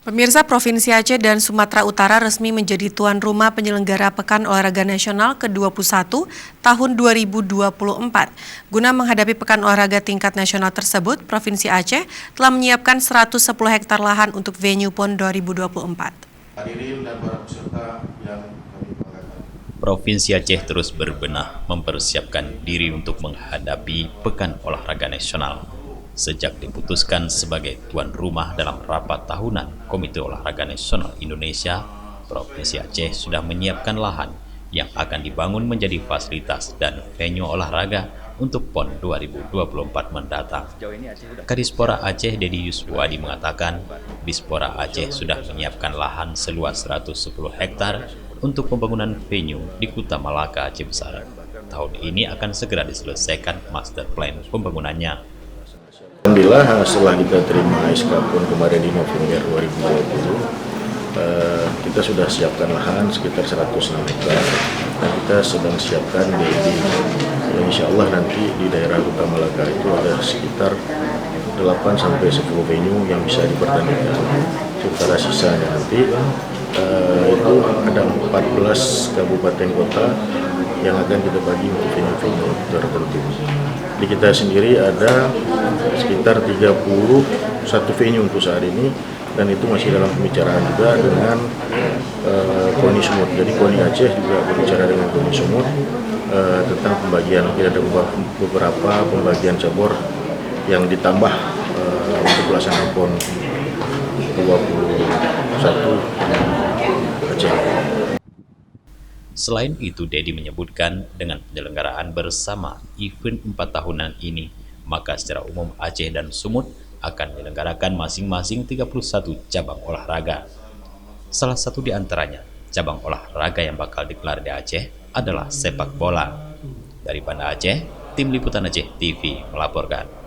Pemirsa, Provinsi Aceh dan Sumatera Utara resmi menjadi tuan rumah penyelenggara Pekan Olahraga Nasional ke-21 tahun 2024. Guna menghadapi Pekan Olahraga tingkat nasional tersebut, Provinsi Aceh telah menyiapkan 110 hektar lahan untuk venue PON 2024. Hadirin dan para peserta yang kami banggakan. Provinsi Aceh terus berbenah mempersiapkan diri untuk menghadapi Pekan Olahraga Nasional. Sejak diputuskan sebagai tuan rumah dalam rapat tahunan Komite Olahraga Nasional Indonesia, Provinsi Aceh sudah menyiapkan lahan yang akan dibangun menjadi fasilitas dan venue olahraga untuk PON 2024 mendatang. Kadispora Aceh Dedi Yuswadi mengatakan, Dispora Aceh sudah menyiapkan lahan seluas 110 hektar untuk pembangunan venue di Kuta Malaka, Aceh Besar. Tahun ini akan segera diselesaikan master plan pembangunannya. Alhamdulillah setelah kita terima SK PON kemarin di November 2020, kita sudah siapkan lahan sekitar 106 hektar dan kita sedang siapkan di insya Allah nanti di daerah Kuta Malaka itu ada sekitar 8-10 venue yang bisa dipertandingkan. Sementara sisanya nanti itu ada 14 kabupaten kota yang akan kita bagi untuk venue-venue tertentu. Di kita sendiri ada sekitar 31 venue untuk saat ini, dan itu masih dalam pembicaraan juga dengan KONI Sumut. Jadi KONI Aceh juga berbicara dengan KONI Sumut tentang pembagian. Kita ada beberapa pembagian cabur yang ditambah untuk pelaksanaan PON 21 Aceh. Selain itu, Dedi menyebutkan dengan penyelenggaraan bersama event 4 tahunan ini, maka secara umum Aceh dan Sumut akan menyelenggarakan masing-masing 31 cabang olahraga. Salah satu di antaranya, cabang olahraga yang bakal digelar di Aceh adalah sepak bola. Dari Banda Aceh, Tim Liputan Aceh TV melaporkan.